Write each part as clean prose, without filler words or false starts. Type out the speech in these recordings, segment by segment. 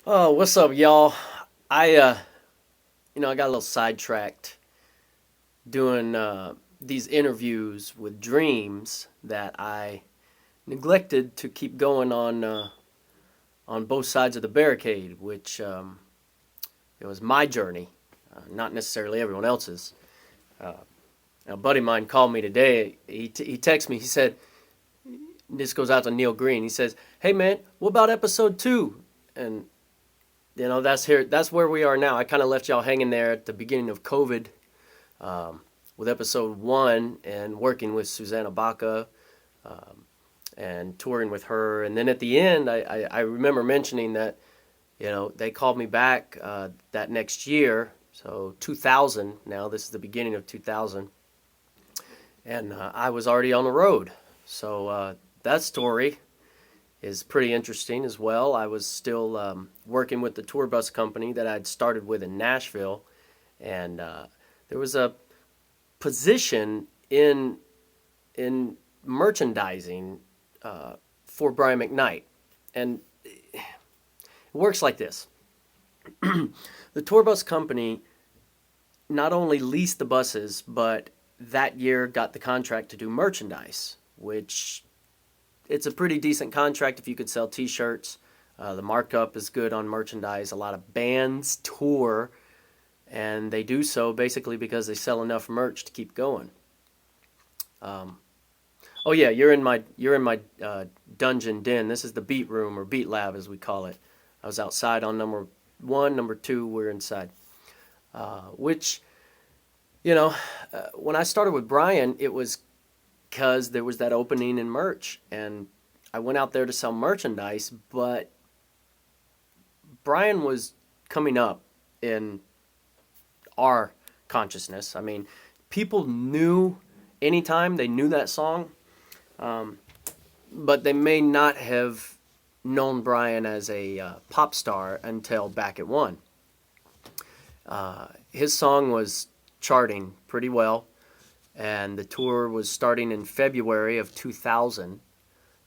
Oh, what's up, y'all? I I got a little sidetracked doing these interviews with dreams that I neglected to keep going on both sides of the barricade, which it was my journey, not necessarily everyone else's. Uh, a buddy of mine called me today. He texted me. He said, "This goes out to Neil Green." He says, "Hey man, what about episode 2?" And that's where we are now. I kind of left y'all hanging there at the beginning of COVID with episode 1 and working with Susanna Baca um, and touring with her. And then at the end, I remember mentioning that, they called me back that next year. So 2000 now, this is the beginning of 2000. And I was already on the road. So that story is pretty interesting as well. I was still working with the tour bus company that I'd started with in Nashville, and there was a position in merchandising for Brian McKnight, and it works like this: the tour bus company not only leased the buses, but that year got the contract to do merchandise, which it's a pretty decent contract if you could sell T-shirts. The markup is good on merchandise. A lot of bands tour, and they do so basically because they sell enough merch to keep going. Um, oh yeah, you're in my dungeon den. This is the beat room or beat lab as we call it. I was outside on number 1, number 2. We're inside. Which when I started with Brian, it was because there was that opening in merch, and I went out there to sell merchandise, but Brian was coming up in our consciousness. I mean, people knew anytime they knew that song, um, but they may not have known Brian as a pop star until back at one. His song was charting pretty well, and the tour was starting in February of 2000.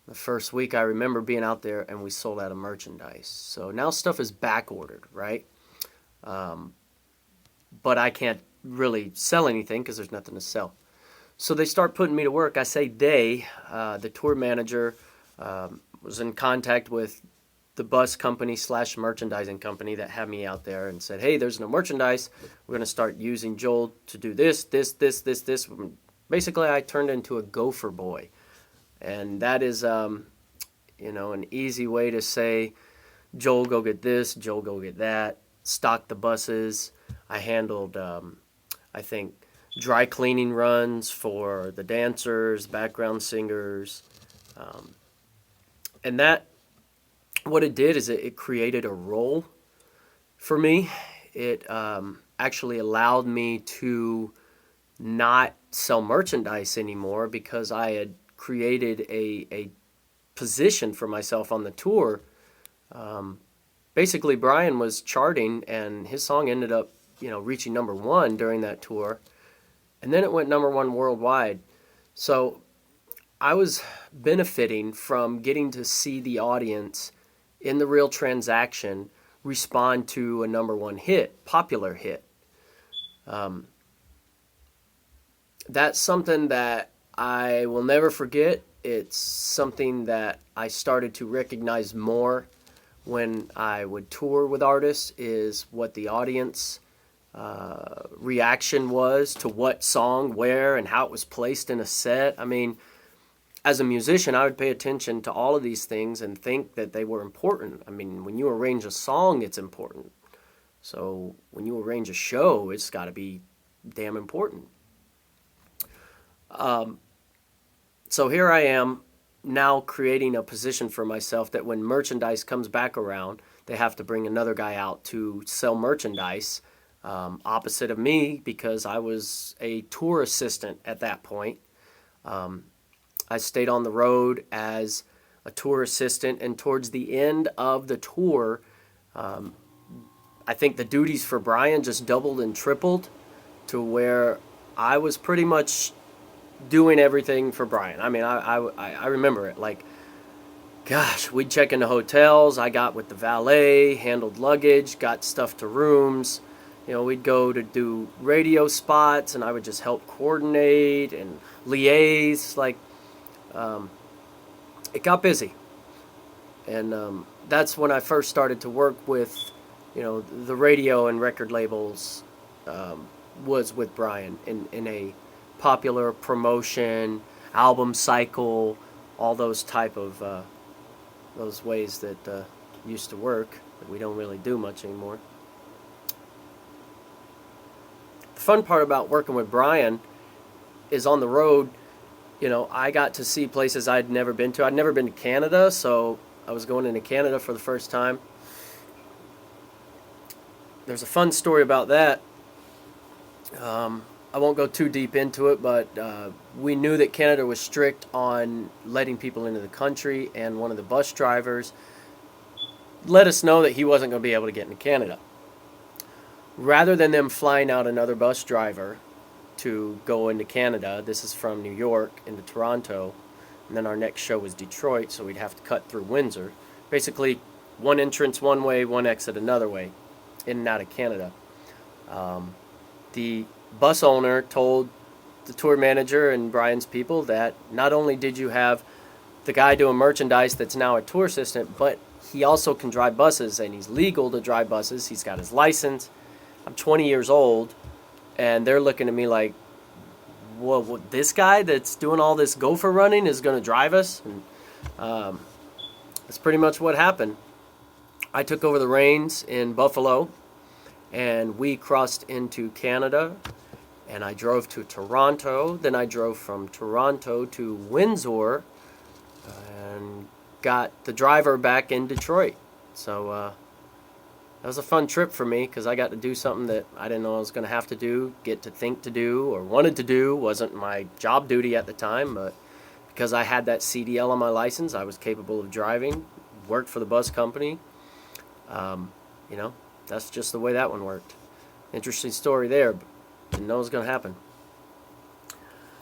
The first week I remember being out there and we sold out of merchandise. So now stuff is back ordered, right? Um, but I can't really sell anything because there's nothing to sell. So they start putting me to work. I say they, the tour manager was in contact with the bus company slash merchandising company that had me out there and said, hey, there's no merchandise. We're going to start using Joel to do this. Basically, I turned into a gopher boy. And that is, an easy way to say, Joel, go get this, Joel, go get that, stock the buses. I handled, I think, dry cleaning runs for the dancers, background singers. And that, what it did is it created a role for me. It actually allowed me to not sell merchandise anymore because I had created a position for myself on the tour. Basically, Brian was charting, and his song ended up, reaching number 1 during that tour, and then it went number 1 worldwide. So I was benefiting from getting to see the audience in the real transaction respond to a number 1 hit, popular hit. That's something that I will never forget. It's something that I started to recognize more when I would tour with artists, is what the audience reaction was to what song, where, and how it was placed in a set. I mean, as a musician, I would pay attention to all of these things and think that they were important. I mean, when you arrange a song, it's important. So when you arrange a show, it's got to be damn important. So here I am now creating a position for myself that when merchandise comes back around, they have to bring another guy out to sell merchandise opposite of me, because I was a tour assistant at that point. I stayed on the road as a tour assistant, and towards the end of the tour, I think the duties for Brian just doubled and tripled to where I was pretty much doing everything for Brian. I mean, I remember it. Like, gosh, we'd check into hotels. I got with the valet, handled luggage, got stuff to rooms. We'd go to do radio spots, and I would just help coordinate and liaise. Um, it got busy, and that's when I first started to work with, the radio and record labels. Was with Brian in a popular promotion, album cycle, all those type of those ways that used to work that we don't really do much anymore. The fun part about working with Brian is on the road. I got to see places I'd never been to. I'd never been to Canada, so I was going into Canada for the first time. There's a fun story about that. I won't go too deep into it, but we knew that Canada was strict on letting people into the country, and one of the bus drivers let us know that he wasn't going to be able to get into Canada. Rather than them flying out another bus driver to go into Canada, this is from New York into Toronto, and then our next show was Detroit, so we'd have to cut through Windsor. Basically, one entrance one way, one exit another way, in and out of Canada. The bus owner told the tour manager and Brian's people that not only did you have the guy doing merchandise that's now a tour assistant, but he also can drive buses, and he's legal to drive buses. He's got his license. I'm 20 years old, and they're looking at me like, well, this guy that's doing all this gopher running is going to drive us? And that's pretty much what happened. I took over the reins in Buffalo, and we crossed into Canada, and I drove to Toronto. Then I drove from Toronto to Windsor and got the driver back in Detroit. So that was a fun trip for me because I got to do something that I didn't know I was going to have to do, get to think to do, or wanted to do. Wasn't my job duty at the time, but because I had that CDL on my license, I was capable of driving, worked for the bus company. That's just the way that one worked. Interesting story there, but didn't know it was going to happen.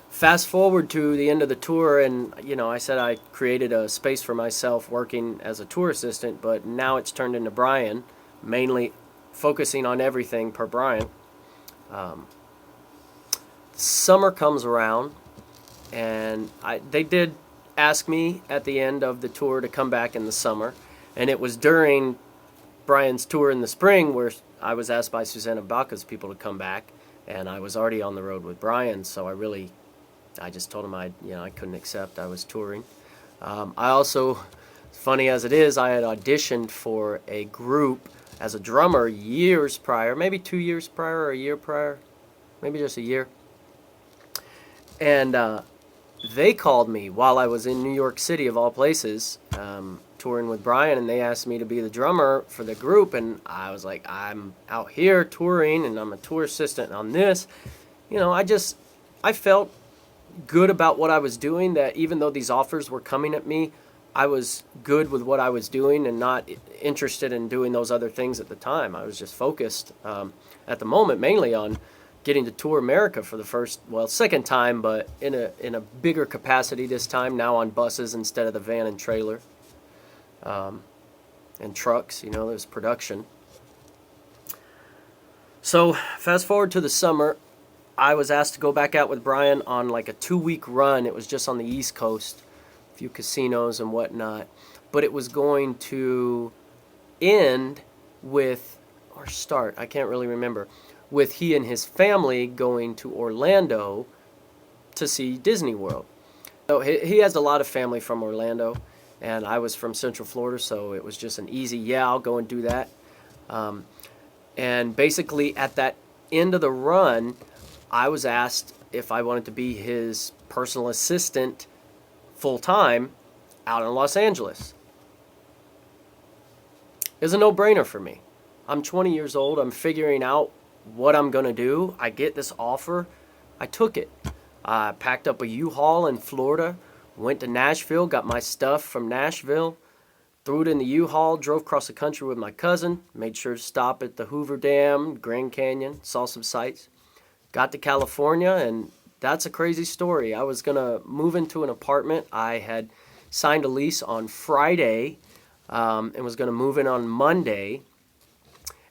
Fast forward to the end of the tour, and I said I created a space for myself working as a tour assistant, but now it's turned into Brian, mainly focusing on everything per Brian. Summer comes around, and they did ask me at the end of the tour to come back in the summer, and it was during Brian's tour in the spring where I was asked by Susanna Baca's people to come back, and I was already on the road with Brian, so I just told him I couldn't accept. I was touring. I also, funny as it is, I had auditioned for a group as a drummer years prior, maybe 2 years prior or a year prior, maybe just a year. And they called me while I was in New York City, of all places, touring with Brian, and they asked me to be the drummer for the group, and I was like, I'm out here touring, and I'm a tour assistant on this. I felt good about what I was doing, that even though these offers were coming at me, I was good with what I was doing and not interested in doing those other things at the time. I was just focused at the moment mainly on getting to tour America for the second time, but in a bigger capacity this time, now on buses instead of the van and trailer. And trucks, there's production. So fast forward to the summer, I was asked to go back out with Brian on like a 2-week run. It was just on the East Coast, a few casinos and whatnot. But it was going to end with, or start, I can't really remember, with he and his family going to Orlando to see Disney World. So he has a lot of family from Orlando, and I was from Central Florida, so it was just an easy, I'll go and do that. And basically at that end of the run, I was asked if I wanted to be his personal assistant full-time out in Los Angeles. It was a no-brainer for me. I'm 20 years old. I'm figuring out what I'm going to do. I get this offer. I took it. I packed up a U-Haul in Florida, went to Nashville, got my stuff from Nashville, threw it in the U-Haul, drove across the country with my cousin, made sure to stop at the Hoover Dam, Grand Canyon, saw some sights. Got to California, and that's a crazy story. I was going to move into an apartment. I had signed a lease on Friday and was going to move in on Monday,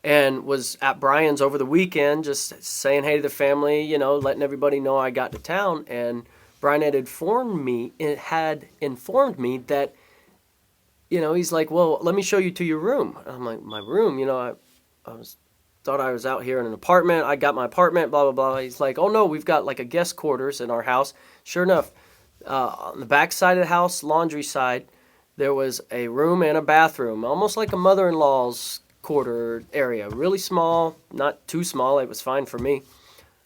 and was at Brian's over the weekend just saying hey to the family, you know, letting everybody know I got to town. And Brian had informed me that, you know, he's like, well, let me show you to your room. And I'm like, my room? You know, thought I was out here in an apartment. I got my apartment, blah, blah, blah. He's like, oh, no, we've got like a guest quarters in our house. Sure enough, on the back side of the house, laundry side, there was a room and a bathroom, almost like a mother-in-law's quarter area. Really small, not too small. It was fine for me.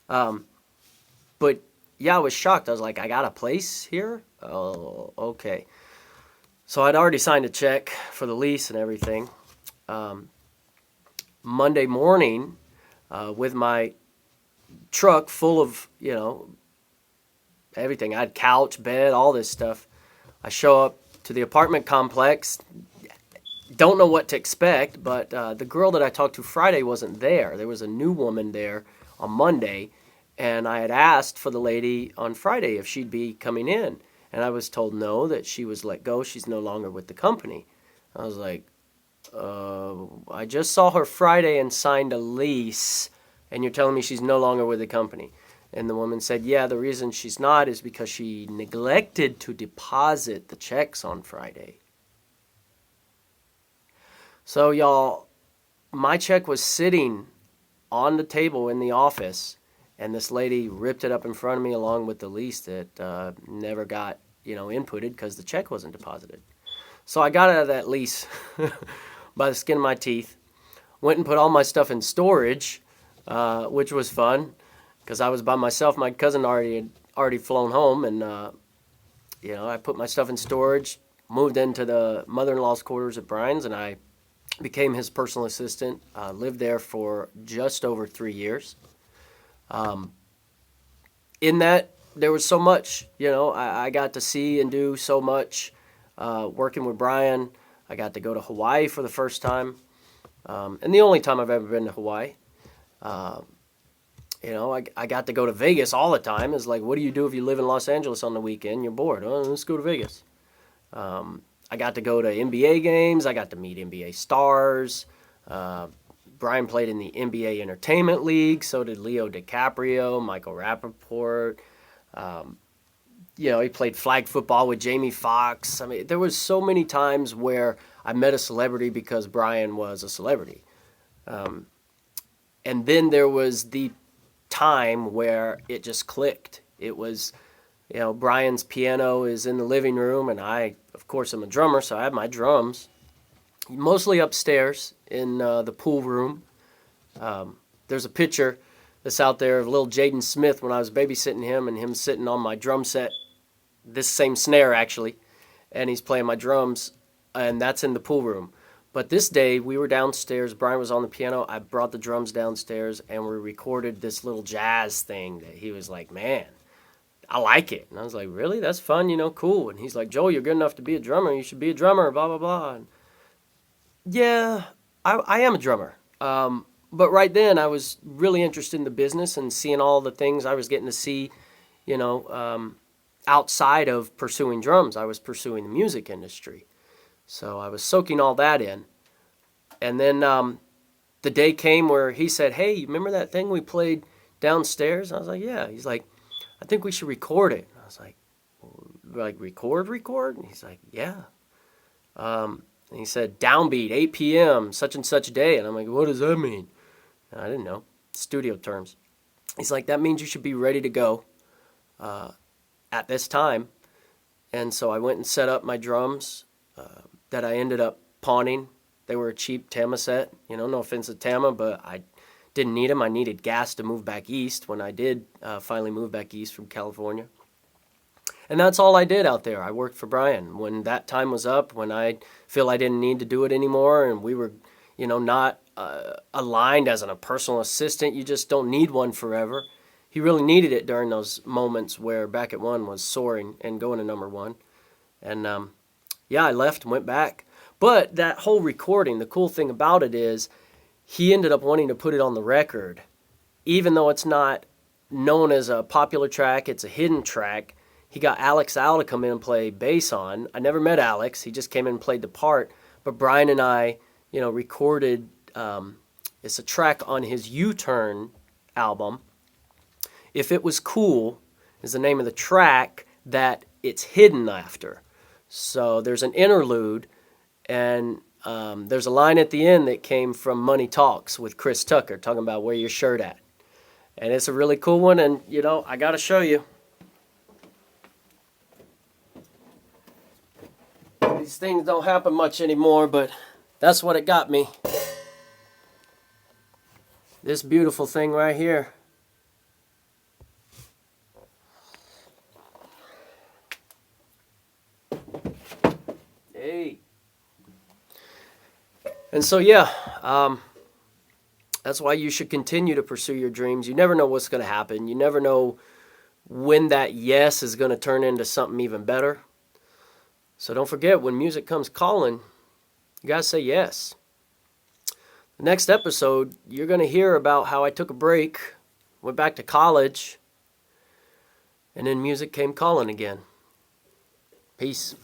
But yeah, I was shocked. I was like, I got a place here? Oh, okay. So I'd already signed a check for the lease and everything. Monday morning, with my truck full of, you know, everything. I had couch, bed, all this stuff. I show up to the apartment complex. Don't know what to expect, but the girl that I talked to Friday wasn't there. There was a new woman there on Monday, and I had asked for the lady on Friday if she'd be coming in. And I was told no, that she was let go. She's no longer with the company. I was like, I just saw her Friday and signed a lease, and you're telling me she's no longer with the company. And the woman said, yeah, the reason she's not is because she neglected to deposit the checks on Friday. So, y'all, my check was sitting on the table in the office, and this lady ripped it up in front of me along with the lease that never got, you know, inputted because the check wasn't deposited. So I got out of that lease by the skin of my teeth, went and put all my stuff in storage, which was fun because I was by myself. My cousin had already flown home, and you know, I put my stuff in storage, moved into the mother-in-law's quarters at Brian's, and I became his personal assistant. Lived there for just over 3 years. In that, there was so much, you know, I got to see and do so much working with Brian. I got to go to Hawaii for the first time, and the only time I've ever been to Hawaii. You know, I got to go to Vegas all the time. It's like, what do you do if you live in Los Angeles on the weekend? You're bored. Oh, let's go to Vegas. I got to go to NBA games. I got to meet NBA stars. Brian played in the NBA Entertainment League. So did Leo DiCaprio, Michael Rappaport. You know, he played flag football with Jamie Foxx. I mean, there was so many times where I met a celebrity because Brian was a celebrity. And then there was the time where it just clicked. It was, you know, Brian's piano is in the living room, and I, of course, am a drummer, so I have my drums. Mostly upstairs in the pool room. There's a picture that's out there of little Jaden Smith when I was babysitting him, and him sitting on my drum set, this same snare actually, and he's playing my drums, and that's in the pool room. But this day, we were downstairs, Brian was on the piano, I brought the drums downstairs, and we recorded this little jazz thing that he was like, man, I like it. And I was like, really? That's fun, you know, cool. And he's like, Joe, you're good enough to be a drummer, you should be a drummer, blah, blah, blah. And yeah, I am a drummer. But right then, I was really interested in the business and seeing all the things I was getting to see, you know, outside of pursuing drums. I was pursuing the music industry. So I was soaking all that in. And then the day came where he said, hey, you remember that thing we played downstairs? I was like, yeah. He's like, I think we should record it. I was like, record? And he's like, yeah. And he said, downbeat, 8 p.m., such and such day. And I'm like, what does that mean? And I didn't know. Studio terms. He's like, that means you should be ready to go at this time. And so I went and set up my drums that I ended up pawning. They were a cheap Tama set. You know, no offense to Tama, but I didn't need them. I needed gas to move back east when I did finally move back east from California. And that's all I did out there. I worked for Brian. When that time was up, when I feel I didn't need to do it anymore, and we were, you know, not aligned as a personal assistant, you just don't need one forever. He really needed it during those moments where Back at One was soaring and going to number one. And yeah, I left and went back. But that whole recording, the cool thing about it is he ended up wanting to put it on the record. Even though it's not known as a popular track, it's a hidden track. he got Alex Al to come in and play bass on. I never met Alex. He just came in and played the part. But Brian and I, recorded, it's a track on his U-Turn album. If It Was Cool is the name of the track that it's hidden after. So there's an interlude, and there's a line at the end that came from Money Talks with Chris Tucker, talking about where your shirt at. And it's a really cool one, and, I got to show you. These things don't happen much anymore, but that's what it got me. This beautiful thing right here. Hey. And so, that's why you should continue to pursue your dreams. You never know what's going to happen. You never know when that yes is going to turn into something even better. So don't forget, when music comes calling, you got to say yes. The next episode, you're going to hear about how I took a break, went back to college, and then music came calling again. Peace.